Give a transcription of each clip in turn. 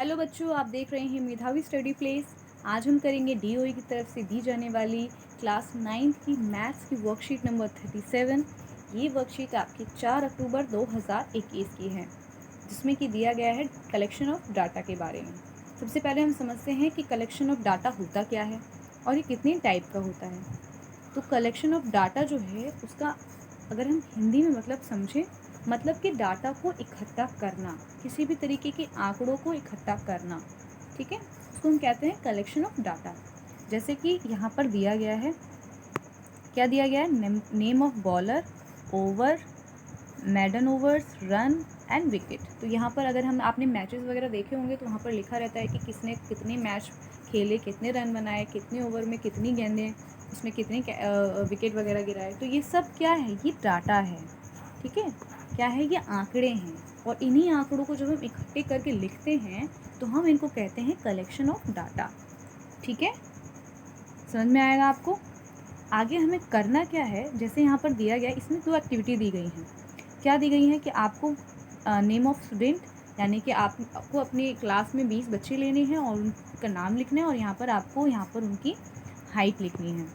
Hello बच्चों, आप देख रहे हैं मेधावी स्टडी प्लेस। आज हम करेंगे डीओई की तरफ से दी जाने वाली क्लास 9th की मैथ्स की वर्कशीट नंबर 37। ये वर्कशीट आपकी 4 अक्टूबर 2021 की है, जिसमें कि दिया गया है कलेक्शन ऑफ डाटा के बारे में। सबसे पहले हम समझते हैं कि कलेक्शन ऑफ डाटा होता क्या है और ये कितने टाइप का होता है। तो कलेक्शन ऑफ डाटा जो है उसका अगर हम हिंदी में मतलब समझें, मतलब कि डाटा को इकट्ठा करना, किसी भी तरीके के आंकड़ों को इकट्ठा करना। ठीक है, उसको हम कहते हैं कलेक्शन ऑफ डाटा। जैसे कि यहाँ पर दिया गया है, क्या दिया गया है, name of bowler, over, मैडन overs, run and wicket. तो यहाँ पर अगर हम आपने मैचेस वगैरह देखे होंगे तो वहाँ पर लिखा रहता है कि किसने कितने मैच खेले, कितने रन बनाए, कितने ओवर में कितनी गेंदें, उसमें कितने विकेट वगैरह गिराए। तो ये सब क्या है, ये डाटा है। ठीक है, क्या है, ये आंकड़े हैं। और इन्हीं आंकड़ों को जब हम इकट्ठे करके लिखते हैं तो हम इनको कहते हैं कलेक्शन ऑफ डाटा। ठीक है, समझ में आएगा आपको। आगे हमें करना क्या है, जैसे यहाँ पर दिया गया, इसमें 2 एक्टिविटी दी गई हैं। क्या दी गई है कि आपको नेम ऑफ स्टूडेंट, यानी कि आपको अपनी क्लास में 20 बच्चे लेने हैं और उनका नाम लिखना है, और यहाँ पर उनकी हाइट लिखनी है।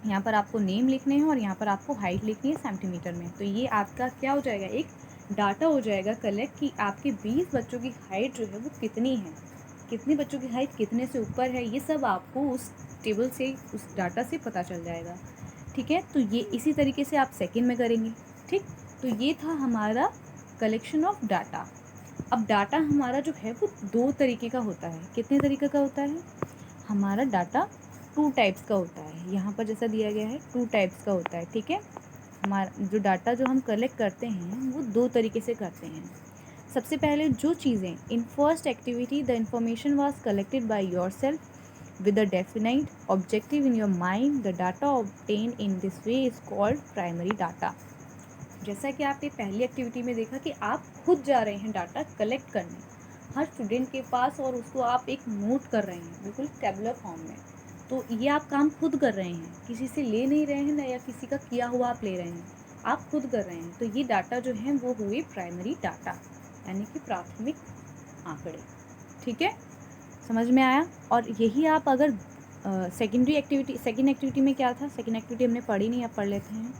यहाँ पर आपको नेम लिखने हैं और यहाँ पर आपको हाइट लिखनी है सेंटीमीटर में। तो ये आपका क्या हो जाएगा, एक डाटा हो जाएगा कलेक्ट, कि आपके 20 बच्चों की हाइट जो है वो कितनी है, कितने बच्चों की हाइट कितने से ऊपर है। ये सब आपको उस टेबल से, उस डाटा से पता चल जाएगा। ठीक है, तो ये इसी तरीके से आप सेकंड में करेंगे। ठीक, तो ये था हमारा कलेक्शन ऑफ डाटा। अब डाटा हमारा जो है वो 2 तरीके का होता है। कितने तरीके का होता है हमारा डाटा? 2 टाइप्स का होता है। यहाँ पर जैसा दिया गया है 2 टाइप्स का होता है। ठीक है, हमारा जो डाटा जो हम कलेक्ट करते हैं वो 2 तरीके से करते हैं। सबसे पहले जो चीज़ें, in first activity the information was collected by yourself with a definite objective in your mind. The data obtained in this way is called primary data. जैसा कि आपने पहली एक्टिविटी में देखा कि आप खुद जा रहे हैं डाटा कलेक्ट करने हर स्टूडेंट के पास, और उसको आप एक नोट कर रहे हैं बिल्कुल टेबुलर फॉर्म में। तो ये आप काम खुद कर रहे हैं, किसी से ले नहीं रहे हैं ना, या किसी का किया हुआ आप ले रहे हैं, आप खुद कर रहे हैं। तो ये डाटा जो है वो हुए प्राइमरी डाटा, यानी कि प्राथमिक आंकड़े। ठीक है, समझ में आया। और यही आप अगर सेकेंड एक्टिविटी में क्या था, सेकेंड एक्टिविटी हमने पढ़ी नहीं, अब पढ़ लेते हैं।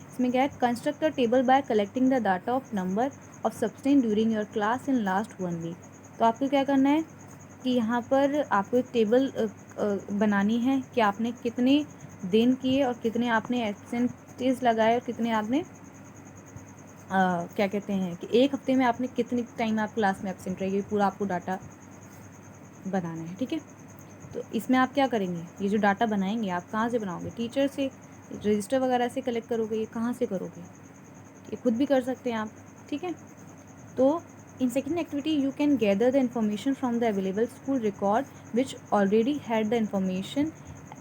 इसमें क्या है, construct a table by collecting the data of number of substance during your class in last 1 week. तो आपको क्या करना है कि यहाँ पर आपको एक टेबल बनानी है कि आपने कितने दिन किए और कितने आपने एब्सेंटेज लगाए और कितने आपने क्या कहते हैं कि एक हफ्ते में आपने कितने टाइम आप क्लास में एब्सेंट रहे, ये पूरा आपको डाटा बनाना है। ठीक है, तो इसमें आप क्या करेंगे, ये जो डाटा बनाएंगे आप कहाँ से बनाओगे, टीचर से, रजिस्टर वगैरह से कलेक्ट करोगे, ये कहाँ से करोगे, ये खुद भी कर सकते हैं आप। ठीक है, तो in second activity you can gather the information from the available school record which already had the information.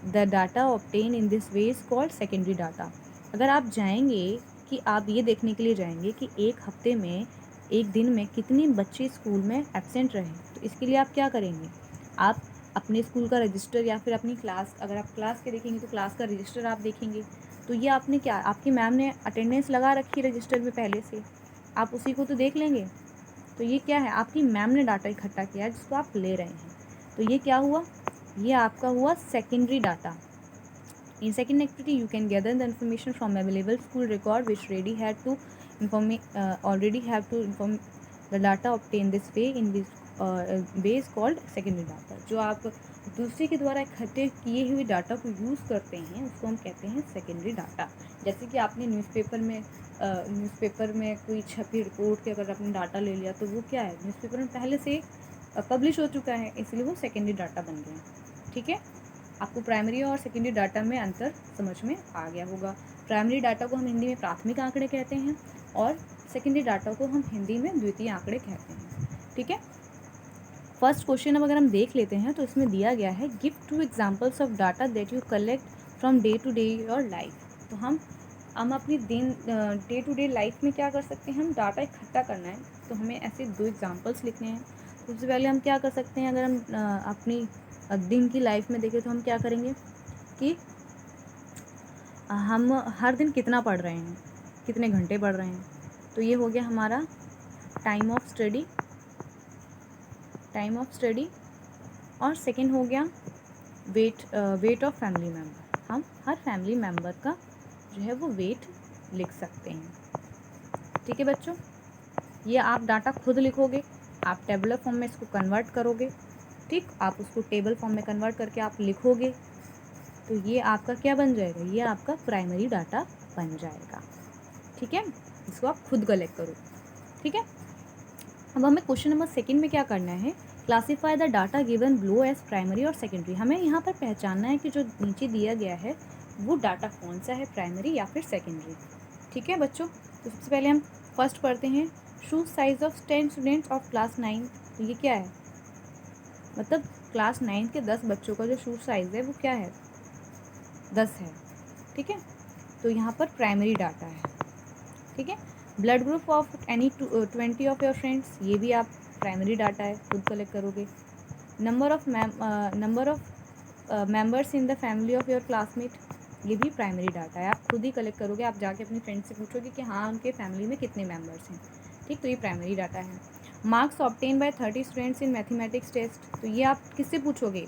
The data obtain in this way is called secondary data. अगर आप जाएंगे, कि आप ये देखने के लिए जाएंगे कि एक हफ्ते में, एक दिन में कितने बच्चे स्कूल में एब्सेंट रहे, तो इसके लिए आप क्या करेंगे, आप अपने स्कूल का रजिस्टर या फिर अपनी क्लास, अगर आप क्लास के देखेंगे तो क्लास का रजिस्टर आप देखेंगे। तो ये आपने क्या, आपकी मैम ने अटेंडेंस लगा रखी है रजिस्टर में पहले से, आप उसी को तो देख लेंगे। तो ये क्या है, आपकी मैम ने डाटा इकट्ठा किया है जिसको आप ले रहे हैं। तो ये क्या हुआ, ये आपका हुआ secondary data. In second activity, you can gather the information from available school record which already have to inform the data obtained this way in this way is called secondary data। जो आप दूसरे के द्वारा इकट्ठे किए हुए data को use करते हैं उसको हम कहते हैं सेकेंडरी डाटा। जैसे कि आपने न्यूज़पेपर में कोई छपी रिपोर्ट के अगर आपने डाटा ले लिया तो वो क्या है, न्यूज़पेपर में पहले से पब्लिश हो चुका है, इसलिए वो सेकेंडरी डाटा बन गया। ठीक है, आपको प्राइमरी और सेकेंडरी डाटा में अंतर समझ में आ गया होगा। प्राइमरी डाटा को हम हिंदी में प्राथमिक आंकड़े कहते हैं और सेकेंडरी डाटा को हम हिंदी में द्वितीय आंकड़े कहते हैं। ठीक है, फर्स्ट क्वेश्चन अब अगर हम देख लेते हैं तो इसमें दिया गया है, give 2 examples of data that you collect from day to day your life. तो हम अपनी डे टू डे लाइफ में क्या कर सकते हैं, हम डाटा इकट्ठा करना है तो हमें ऐसे 2 एग्जांपल्स लिखने हैं। सबसे पहले हम क्या कर सकते हैं, अगर हम अपनी दिन की लाइफ में देखें तो हम क्या करेंगे कि हम हर दिन कितना पढ़ रहे हैं, कितने घंटे पढ़ रहे हैं। तो ये हो गया हमारा time of study time of study, और सेकंड हो गया वेट ऑफ फैमिली मेम्बर। हम हर फैमिली मेम्बर का जो है वो वेट लिख सकते हैं। ठीक है बच्चों, ये आप डाटा खुद लिखोगे, आप टेबुलर फॉर्म में इसको कन्वर्ट करोगे। ठीक, आप उसको टेबल फॉर्म में कन्वर्ट करके आप लिखोगे, तो ये आपका क्या बन जाएगा, ये आपका प्राइमरी डाटा बन जाएगा। ठीक है, इसको आप खुद कलेक्ट करो। ठीक है, अब हमें क्वेश्चन नंबर सेकंड में क्या करना है, classify the data given below as primary और सेकेंडरी। हमें यहाँ पर पहचानना है कि जो नीचे दिया गया है वो डाटा कौन सा है, प्राइमरी या फिर सेकेंडरी। ठीक है बच्चों, तो सबसे पहले हम फर्स्ट पढ़ते हैं, shoes size of 10 students of class 9। तो ये क्या है, मतलब क्लास 9 के 10 बच्चों का जो शूज साइज़ है वो क्या है, 10 है। ठीक है, तो यहाँ पर प्राइमरी डाटा है। ठीक है, blood group of any 20 of your friends, ये भी आप प्राइमरी डाटा है, खुद कलेक्ट करोगे। Number of members in the family of your classmate, ये भी प्राइमरी डाटा है, आप खुद ही कलेक्ट करोगे। आप जाके अपनी फ्रेंड से पूछोगे कि हाँ उनके फैमिली में कितने मेंबर्स हैं। ठीक, तो ये प्राइमरी डाटा है। Marks obtain by 30 students in mathematics test, तो ये आप किससे पूछोगे,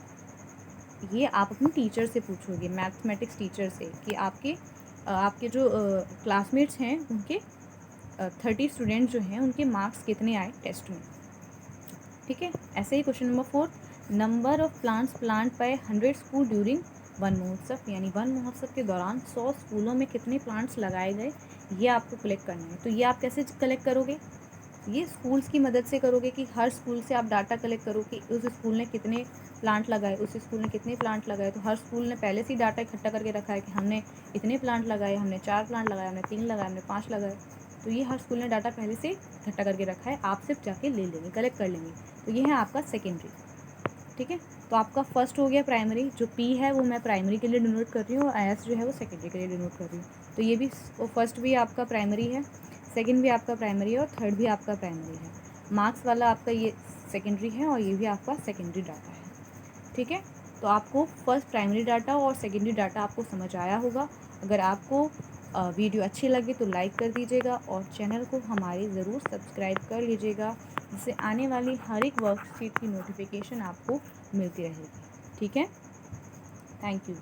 ये आप अपने टीचर से पूछोगे, मैथमेटिक्स टीचर से, कि आपके जो क्लासमेट्स हैं उनके 30 स्टूडेंट जो हैं उनके मार्क्स कितने आए टेस्ट में। ठीक है, ऐसे ही question number 4, number of plants plant by 100 school during Van Mahotsav, यानी वन महोत्सव के दौरान 100 स्कूलों में कितने प्लांट्स लगाए गए, ये आपको कलेक्ट करना है। तो ये आप कैसे कलेक्ट करोगे, ये स्कूल्स की मदद से करोगे कि हर स्कूल से आप डाटा कलेक्ट करो कि उस स्कूल ने कितने प्लांट लगाए, उस स्कूल ने कितने प्लांट लगाए। तो हर स्कूल ने पहले से ही डाटा इकट्ठा करके रखा है कि हमने इतने प्लांट लगाए, हमने 4 प्लांट लगाए, हमने 3 लगाए, हमने 5 लगाए। तो ये हर स्कूल ने डाटा पहले से इकट्ठा करके रखा है, आप सिर्फ जाके ले लेंगे, कलेक्ट कर लेंगे। तो ये है आपका सेकेंडरी। ठीक है, तो आपका फर्स्ट हो गया प्राइमरी, जो पी है वो मैं प्राइमरी के लिए डिनोट कर रही हूँ और एस जो है वो सेकेंडरी के लिए डिनोट कर रही हूँ। तो ये भी फर्स्ट भी आपका प्राइमरी है, सेकंड भी आपका प्राइमरी है और थर्ड भी आपका प्राइमरी है। मार्क्स वाला आपका ये सेकेंडरी है और ये भी आपका सेकेंडरी डाटा है। ठीक है, तो आपको फर्स्ट प्राइमरी डाटा और सेकेंडरी डाटा आपको समझ आया होगा। अगर आपको वीडियो अच्छी लगे तो लाइक कर दीजिएगा और चैनल को हमारे ज़रूर सब्सक्राइब कर लीजिएगा, जिससे आने वाली हर एक वर्कशीट की नोटिफिकेशन आपको मिलती रहेगी। ठीक है, थैंक यू।